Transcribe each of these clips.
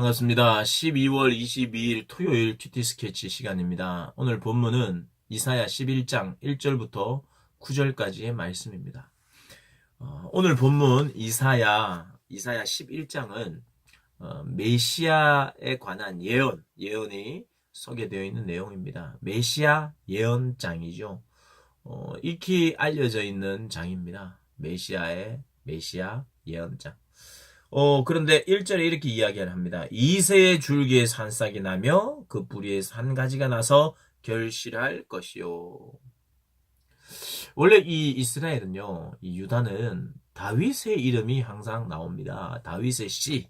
반갑습니다. 12월 22일 토요일 큐티 스케치 시간입니다. 오늘 본문은 이사야 11장 1절부터 9절까지의 말씀입니다. 오늘 본문 이사야 11장은 메시아에 관한 예언이 소개되어 있는 내용입니다. 메시아 예언장이죠. 익히 알려져 있는 장입니다. 메시아 예언장. 그런데 1절에 이렇게 이야기를 합니다. 이새의 줄기에 산싹이 나며 그 뿌리에 산 가지가 나서 결실할 것이요. 원래 이 이스라엘은요, 이 유다는 다윗의 이름이 항상 나옵니다. 다윗의 씨,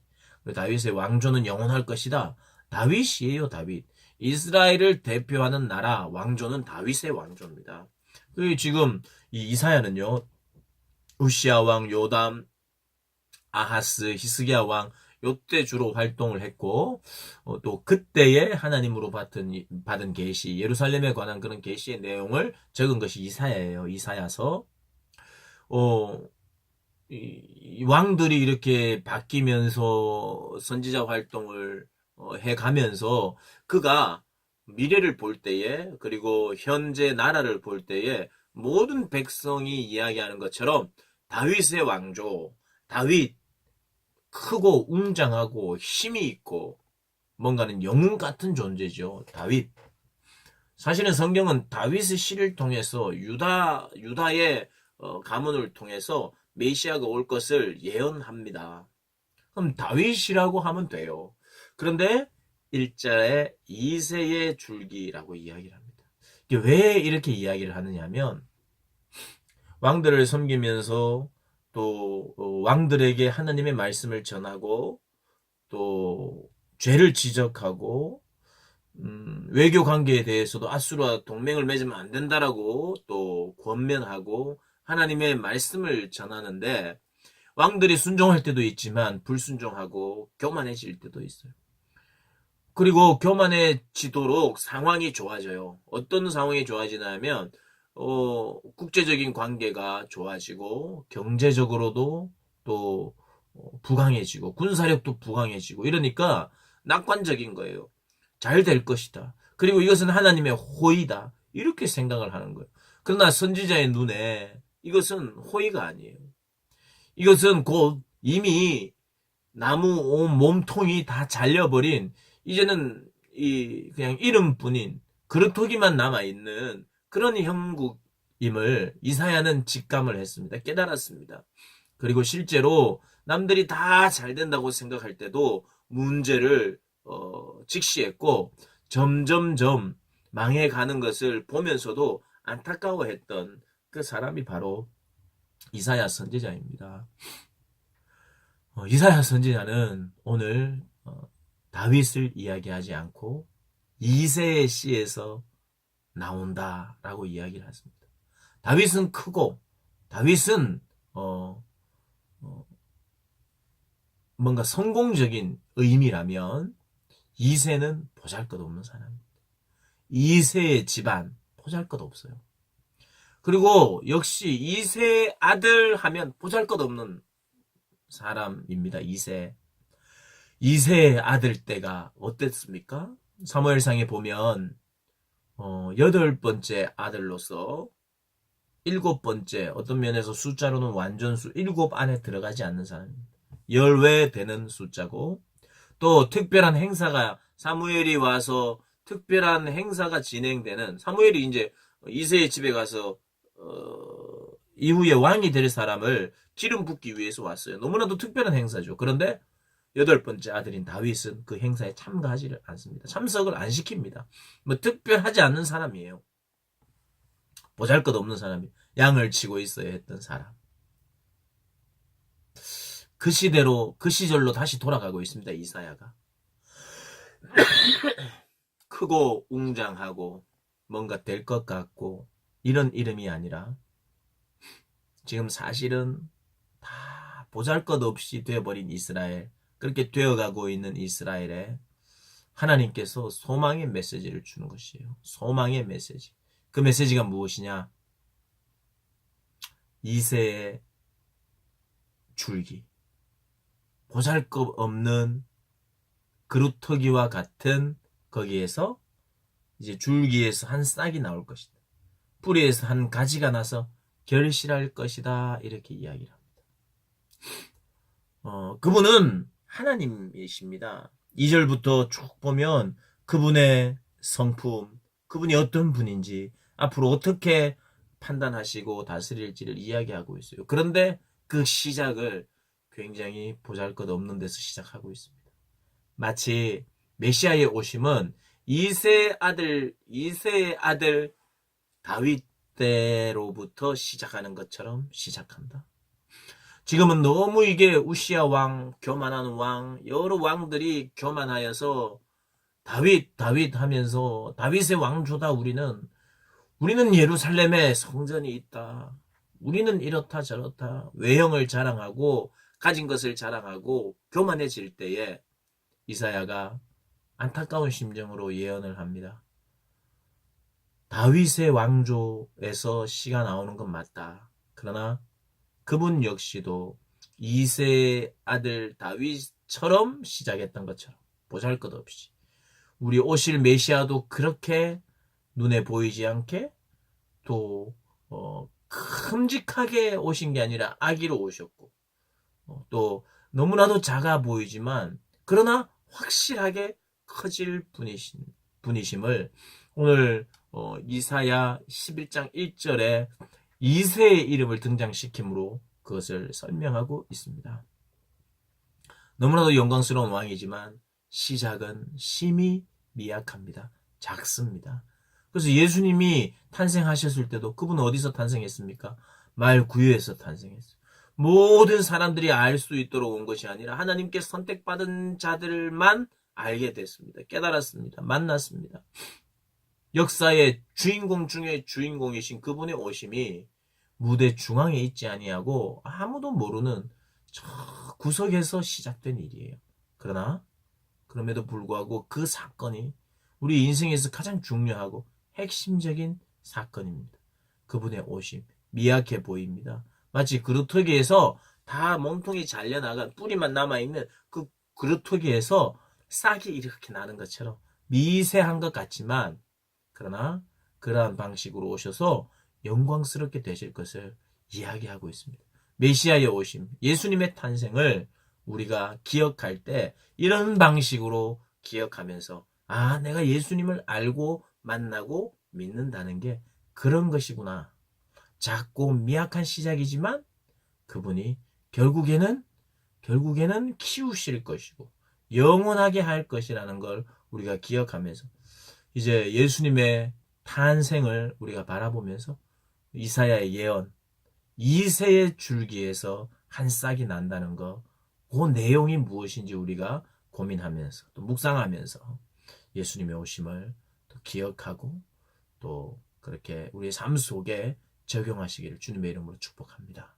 다윗의 왕조는 영원할 것이다. 다윗이에요, 다윗. 이스라엘을 대표하는 나라 왕조는 다윗의 왕조입니다. 지금 이 이사야는요, 우시아 왕, 요담, 아하스, 히스기야 왕 요때 주로 활동을 했고 또 그때에 하나님으로 받은 계시, 예루살렘에 관한 그런 계시의 내용을 적은 것이 이사야예요. 이사야서. 이 왕들이 이렇게 바뀌면서 선지자 활동을 해가면서 그가 미래를 볼 때에 그리고 현재 나라를 볼 때에 모든 백성이 이야기하는 것처럼 다윗의 왕조, 다윗 크고 웅장하고 힘이 있고 뭔가는 영웅 같은 존재죠. 다윗. 사실은 성경은 다윗의 시를 통해서 유다의 가문을 통해서 메시아가 올 것을 예언합니다. 그럼 다윗이라고 하면 돼요. 그런데 1절에 이새의 줄기라고 이야기를 합니다. 왜 이렇게 이야기를 하느냐면 왕들을 섬기면서 또 왕들에게 하나님의 말씀을 전하고 또 죄를 지적하고 외교 관계에 대해서도 아수르와 동맹을 맺으면 안 된다라고 또 권면하고 하나님의 말씀을 전하는데 왕들이 순종할 때도 있지만 불순종하고 교만해질 때도 있어요. 그리고 교만해지도록 상황이 좋아져요. 어떤 상황이 좋아지냐면 국제적인 관계가 좋아지고 경제적으로도 또 부강해지고 군사력도 부강해지고 이러니까 낙관적인 거예요. 잘 될 것이다. 그리고 이것은 하나님의 호의다. 이렇게 생각을 하는 거예요. 그러나 선지자의 눈에 이것은 호의가 아니에요. 이것은 곧 이미 나무 온 몸통이 다 잘려버린 이제는 그냥 이름뿐인 그릇토기만 남아있는 그런 형국임을 이사야는 직감을 했습니다. 깨달았습니다. 그리고 실제로 남들이 다 잘 된다고 생각할 때도 문제를 직시했고 점점점 망해가는 것을 보면서도 안타까워했던 그 사람이 바로 이사야 선지자입니다. 이사야 선지자는 오늘 다윗을 이야기하지 않고 이새의 씨에서 나온다라고 이야기를 했습니다. 다윗은 크고 다윗은 뭔가 성공적인 의미라면 이새는 보잘것없는 사람입니다. 이새의 집안 보잘것없어요. 그리고 역시 이새의 아들 하면 보잘것없는 사람입니다. 이새의 아들 때가 어땠습니까? 사무엘상에 보면 8번째 아들로서 7번째 어떤 면에서 숫자로는 완전수 7 안에 들어가지 않는 사람입니다. 10회 되는 숫자고 또 특별한 행사가 사무엘이 와서 특별한 행사가 진행되는 사무엘이 이제 이새의 집에 가서 이후에 왕이 될 사람을 기름 붓기 위해서 왔어요. 너무나도 특별한 행사죠. 그런데 8번째 아들인 다윗은 그 행사에 참가하지를 않습니다. 참석을 안 시킵니다. 뭐 특별하지 않는 사람이에요. 보잘것없는 사람이 양을 치고 있어야 했던 사람. 그 시대로 그 시절로 다시 돌아가고 있습니다. 이사야가. 크고 웅장하고 뭔가 될 것 같고 이런 이름이 아니라 지금 사실은 다 보잘것없이 되어버린 이스라엘, 그렇게 되어가고 있는 이스라엘에 하나님께서 소망의 메시지를 주는 것이에요. 소망의 메시지. 그 메시지가 무엇이냐? 이새의 줄기. 보잘것없는 그루터기와 같은 거기에서 이제 줄기에서 한 싹이 나올 것이다. 뿌리에서 한 가지가 나서 결실할 것이다. 이렇게 이야기를 합니다. 그분은 하나님이십니다. 2절부터 쭉 보면 그분의 성품, 그분이 어떤 분인지, 앞으로 어떻게 판단하시고 다스릴지를 이야기하고 있어요. 그런데 그 시작을 굉장히 보잘것없는 데서 시작하고 있습니다. 마치 메시아의 오심은 이세의 아들 다윗 때로부터 시작하는 것처럼 시작한다. 지금은 너무 이게 우시아 왕, 교만한 왕, 여러 왕들이 교만하여서 다윗 하면서 다윗의 왕조다 우리는 예루살렘에 성전이 있다. 우리는 이렇다 저렇다 외형을 자랑하고 가진 것을 자랑하고 교만해질 때에 이사야가 안타까운 심정으로 예언을 합니다. 다윗의 왕조에서 씨가 나오는 건 맞다. 그러나 그분 역시도 이세의 아들 다윗처럼 시작했던 것처럼 보잘것없이 우리 오실 메시아도 그렇게 눈에 보이지 않게 또 큼직하게 오신 게 아니라 아기로 오셨고 또 너무나도 작아 보이지만 그러나 확실하게 커질 분이심을 오늘 이사야 11장 1절에 이세의 이름을 등장시킴으로 그것을 설명하고 있습니다. 너무나도 영광스러운 왕이지만 시작은 심히 미약합니다. 작습니다. 그래서 예수님이 탄생하셨을 때도 그분은 어디서 탄생했습니까? 말구유에서 탄생했어요. 모든 사람들이 알 수 있도록 온 것이 아니라 하나님께 선택받은 자들만 알게 됐습니다. 깨달았습니다. 만났습니다. 역사의 주인공 중에 주인공이신 그분의 오심이 무대 중앙에 있지 아니하고 아무도 모르는 저 구석에서 시작된 일이에요. 그러나 그럼에도 불구하고 그 사건이 우리 인생에서 가장 중요하고 핵심적인 사건입니다. 그분의 오심 미약해 보입니다. 마치 그루터기에서 다 몸통이 잘려나간 뿌리만 남아있는 그 그루터기에서 싹이 이렇게 나는 것처럼 미세한 것 같지만 그러나 그러한 방식으로 오셔서 영광스럽게 되실 것을 이야기하고 있습니다. 메시아의 오심, 예수님의 탄생을 우리가 기억할 때 이런 방식으로 기억하면서 내가 예수님을 알고 만나고 믿는다는 게 그런 것이구나. 작고 미약한 시작이지만 그분이 결국에는 키우실 것이고 영원하게 할 것이라는 걸 우리가 기억하면서 이제 예수님의 탄생을 우리가 바라보면서 이사야의 예언, 이새의 줄기에서 한 싹이 난다는 거, 그 내용이 무엇인지 우리가 고민하면서 또 묵상하면서 예수님의 오심을 또 기억하고 또 그렇게 우리의 삶 속에 적용하시기를 주님의 이름으로 축복합니다.